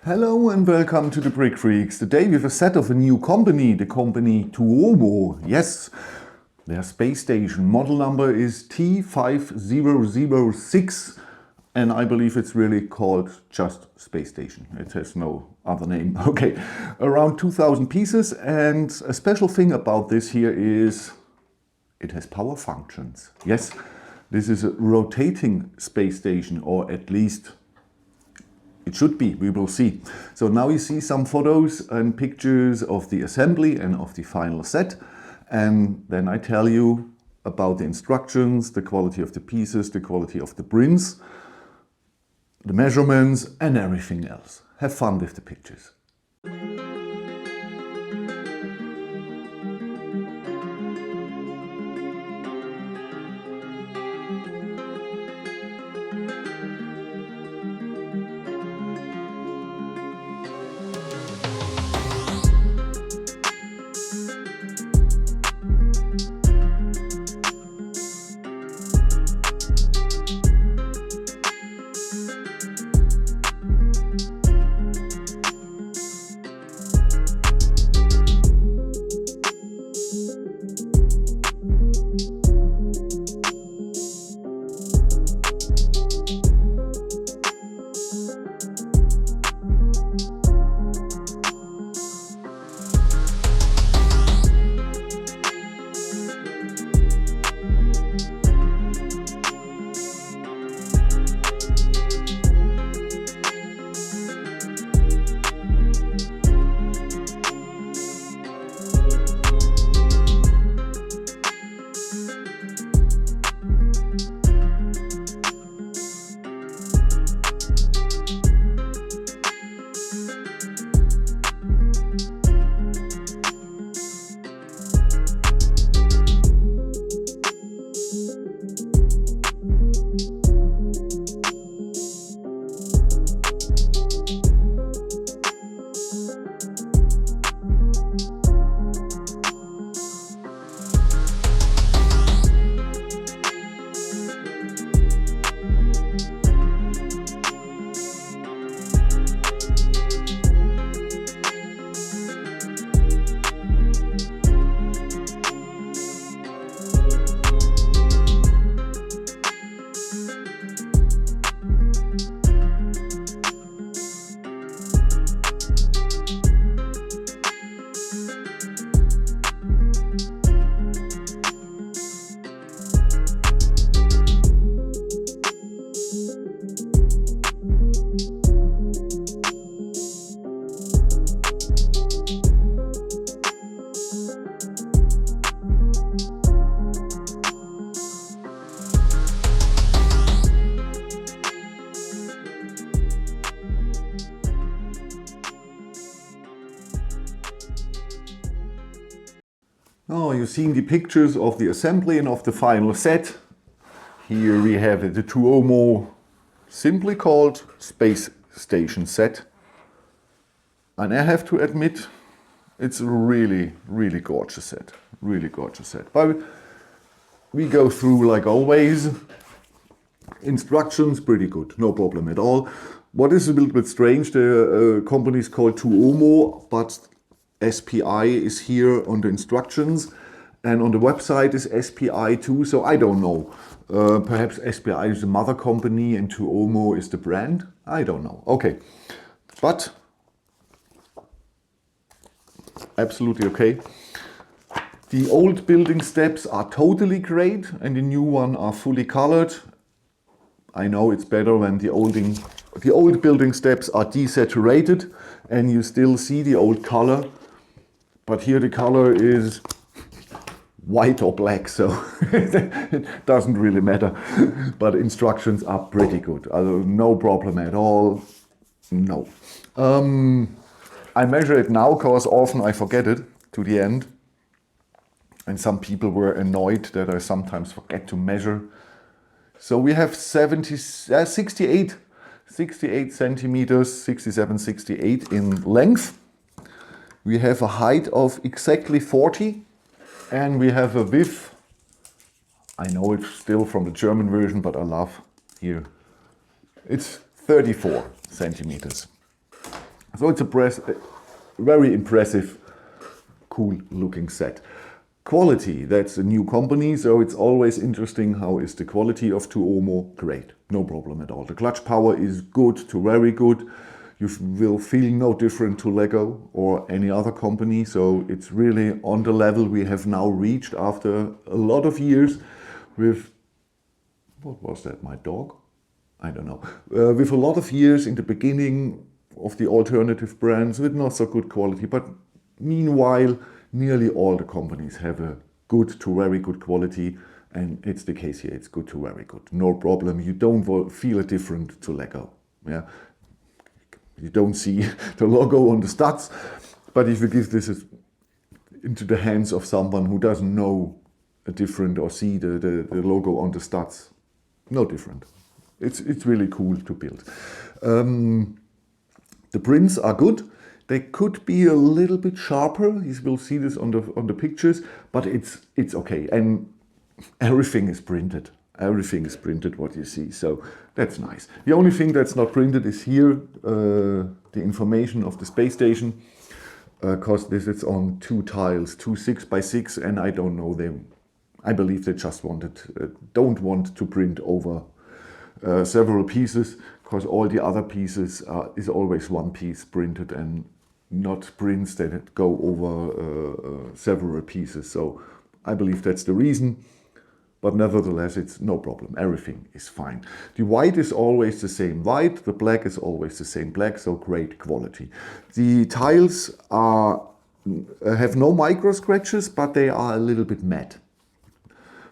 Hello and welcome to the Brick Freaks. Today we have a set of a new company, the company Tuomu. Yes, their space station model number is T5006 and I believe it's really called just space station. It has no other name. Okay, around 2000 pieces, and a special thing about this here is it has power functions. Yes, this is a rotating space station, or at least it should be, we will see. So now you see some photos and pictures of the assembly and of the final set. And then I tell you about the instructions, the quality of the pieces, the quality of the prints, the measurements and everything else. Have fun with the pictures. Oh, you've seen the pictures of the assembly and of the final set. Here we have the Tuomu, simply called space station set. And I have to admit, it's a really gorgeous set. Really gorgeous set. But we go through like always. Instructions, pretty good, no problem at all. What is a little bit strange, the company is called Tuomu, but SPI is here on the instructions, and on the website is SPI too, so I don't know. Perhaps SPI is the mother company and Tuomu is the brand. I don't know. Okay, but absolutely okay. The old building steps are totally great and the new one are fully colored. I know it's better when the old building steps are desaturated and you still see the old color. But here the color is white or black, so it doesn't really matter. But instructions are pretty good. No problem at all. No. I measure it now because often I forget it to the end. And some people were annoyed that I sometimes forget to measure. So we have 68 centimeters, 67, 68 in length. We have a height of exactly 40 and we have a width, I know it's still from the German version, but I love here, it's 34 centimeters. So it's a very impressive, cool looking set. Quality, that's a new company, so it's always interesting how is the quality of Tuomu. Great, no problem at all. The clutch power is good to very good. You will feel no different to Lego or any other company, so it's really on the level we have now reached after a lot of years with, what was that, my dog? I don't know. With a lot of years in the beginning of the alternative brands with not so good quality, but meanwhile, nearly all the companies have a good to very good quality, and it's the case here. It's good to very good. No problem. You don't feel it different to Lego. Yeah, you don't see the logo on the studs, but if you give this into the hands of someone who doesn't know a different or see the logo on the studs, no different. It's really cool to build. The prints are good. They could be a little bit sharper. You will see this on the pictures, but it's okay. And everything is printed. Everything is printed what you see, so that's nice. The only thing that's not printed is here, the information of the space station, because this is on 2 tiles, 2 6x6, and I don't know them. I believe they just don't want to print over several pieces, because all the other pieces is always one piece printed and not prints that go over several pieces. So I believe that's the reason, but nevertheless it's no problem. Everything is fine. The white is always the same white, the black is always the same black, so great quality. The tiles have no micro scratches, but they are a little bit matte.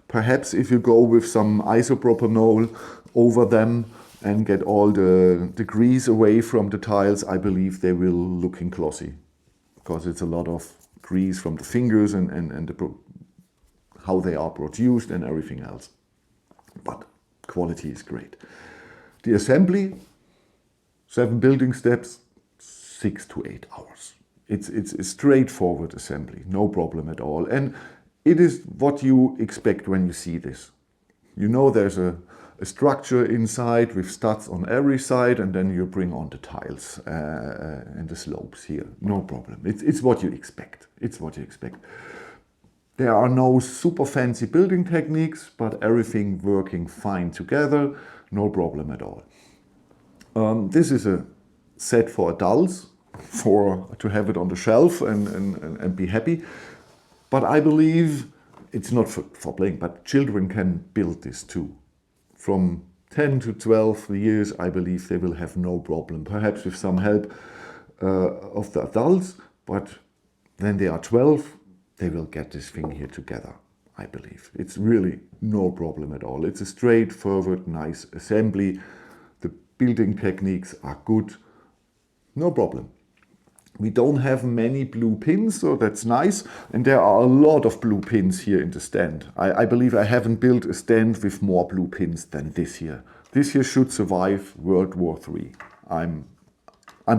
Perhaps if you go with some isopropanol over them and get all the grease away from the tiles, I believe they will looking glossy, because it's a lot of grease from the fingers and how they are produced and everything else. But quality is great. The assembly, 7 building steps, 6 to 8 hours. It's a straightforward assembly, no problem at all. And it is what you expect when you see this. You know there's a structure inside with studs on every side, and then you bring on the tiles and the slopes here. No problem. It's what you expect. It's what you expect. There are no super fancy building techniques, but everything working fine together. No problem at all. This is a set for adults, to have it on the shelf and be happy. But I believe it's not for playing, but children can build this too. From 10 to 12 years, I believe they will have no problem. Perhaps with some help of the adults, but when they are 12, they will get this thing here together, I believe. It's really no problem at all. It's a straightforward, nice assembly. The building techniques are good, no problem. We don't have many blue pins, so that's nice. And there are a lot of blue pins here in the stand. I believe I haven't built a stand with more blue pins than this here. This here should survive World War III. I'm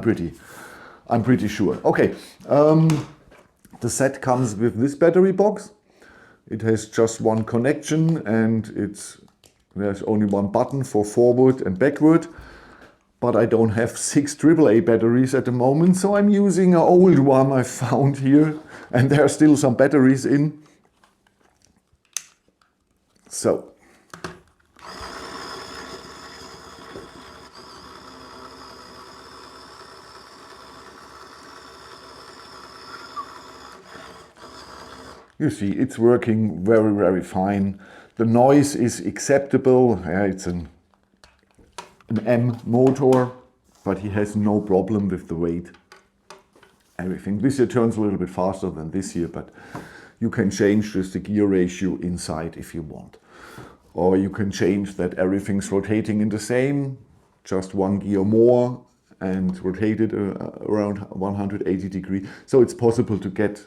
pretty sure. Okay, the set comes with this battery box. It has just one connection, and there's only one button for forward and backward. But I don't have 6 AAA batteries at the moment, so I'm using an old one I found here, and there are still some batteries in. So, you see, it's working very, very fine. The noise is acceptable. It's an M motor, but he has no problem with the weight. Everything. This here turns a little bit faster than this here, but you can change just the gear ratio inside if you want. Or you can change that everything's rotating in the same, just one gear more, and rotate it around 180 degrees. So it's possible to get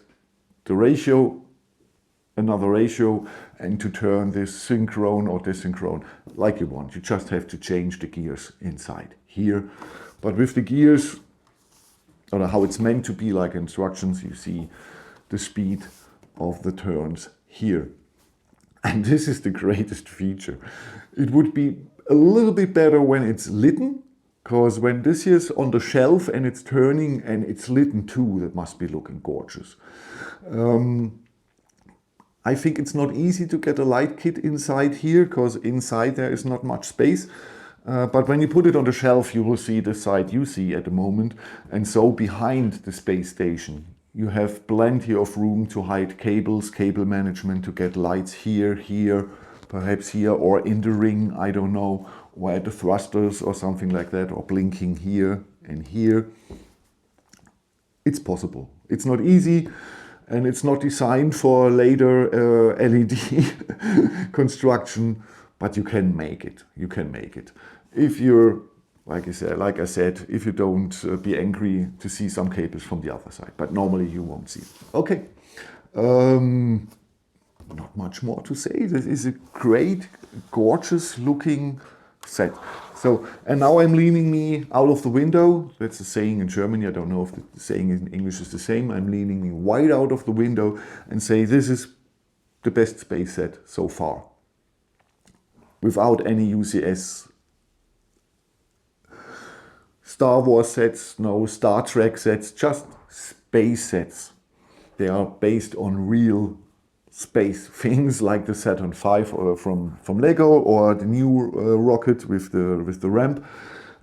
the ratio, another ratio, and to turn this synchrone or desynchrone like you want. You just have to change the gears inside here. But with the gears, or how it's meant to be like instructions, you see the speed of the turns here. And this is the greatest feature. It would be a little bit better when it's lit, Because when this is on the shelf and it's turning and it's lit in two, that must be looking gorgeous. I think it's not easy to get a light kit inside here, because inside there is not much space. But when you put it on the shelf, you will see the side you see at the moment. And so behind the space station, you have plenty of room to hide cables, cable management, to get lights here, here, perhaps here, or in the ring, I don't know, or at the thrusters or something like that, or blinking here and here. It's possible. It's not easy, and it's not designed for later LED construction, but you can make it. You can make it. If you're, like I said, if you don't be angry to see some cables from the other side, but normally you won't see it. Okay. Not much more to say. This is a great, gorgeous looking set. So, and now I'm leaning me out of the window. That's a saying in Germany. I don't know if the saying in English is the same. I'm leaning me wide out of the window and say this is the best space set so far. Without any UCS Star Wars sets, no Star Trek sets, just space sets. They are based on real space things like the Saturn V from Lego, or the new rocket with the ramp.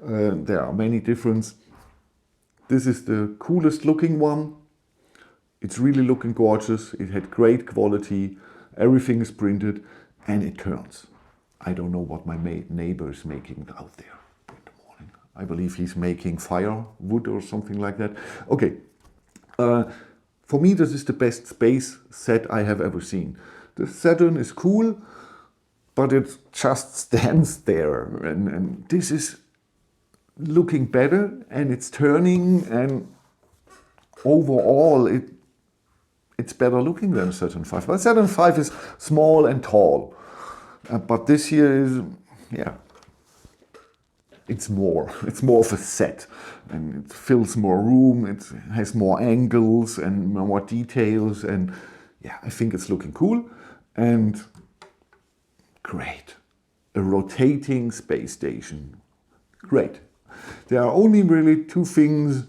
There are many different. This is the coolest looking one. It's really looking gorgeous. It had great quality. Everything is printed and it turns. I don't know what my neighbor is making out there in the morning. I believe he's making firewood or something like that. Okay. For me, this is the best space set I have ever seen. The Saturn is cool, but it just stands there. And this is looking better, and it's turning, and overall it's better looking than Saturn V. But Saturn V is small and tall. But this here is, yeah, it's more of a set, and it fills more room, it has more angles and more details, and yeah, I think it's looking cool and great. A rotating space station, great. There are only really two things,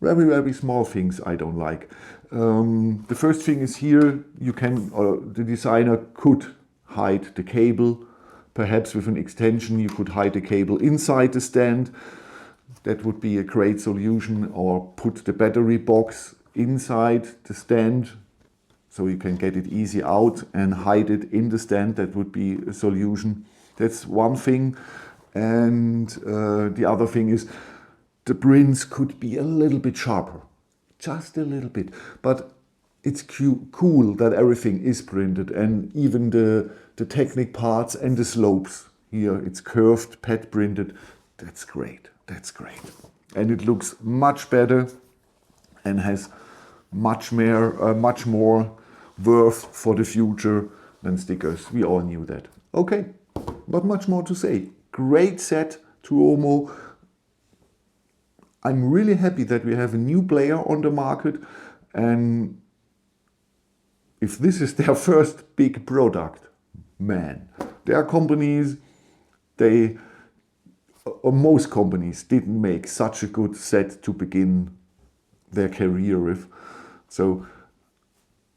very, very small things I don't like. The first thing is here, you can, or the designer could hide the cable. Perhaps with an extension you could hide the cable inside the stand. That would be a great solution. Or put the battery box inside the stand so you can get it easy out and hide it in the stand. That would be a solution. That's one thing. And the other thing is the prints could be a little bit sharper. Just a little bit. But it's cool that everything is printed, and even the technic parts and the slopes. Here it's curved, pad printed. That's great, that's great. And it looks much better and has much more worth for the future than stickers. We all knew that. Okay, not much more to say. Great set, Tuomu. I'm really happy that we have a new player on the market, and if this is their first big product, man, there are companies, most companies didn't make such a good set to begin their career with. So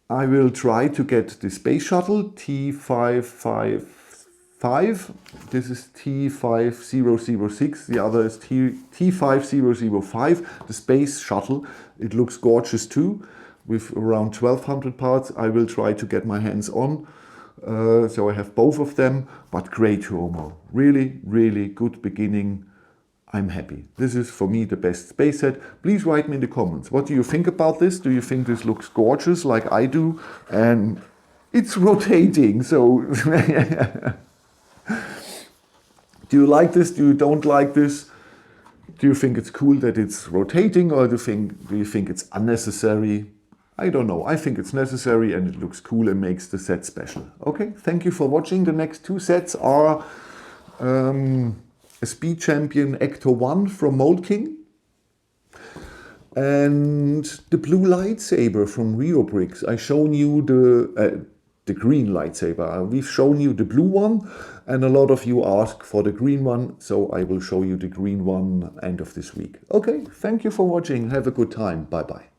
I will try to get the space shuttle T555. This is T5006. The other is T5005. The space shuttle. It looks gorgeous too, with around 1200 parts. I will try to get my hands on. So I have both of them, but great Tuomu. Really, really good beginning. I'm happy. This is for me the best space set. Please write me in the comments. What do you think about this? Do you think this looks gorgeous like I do? And it's rotating, so do you like this? Do you don't like this? Do you think it's cool that it's rotating, or do you think it's unnecessary? I don't know. I think it's necessary and it looks cool and makes the set special. Okay, thank you for watching. The next two sets are a Speed Champion Ecto 1 from Mold King and the blue lightsaber from Rio Bricks. I shown you the green lightsaber. We've shown you the blue one, and a lot of you ask for the green one, so I will show you the green one end of this week. Okay, thank you for watching. Have a good time. Bye bye.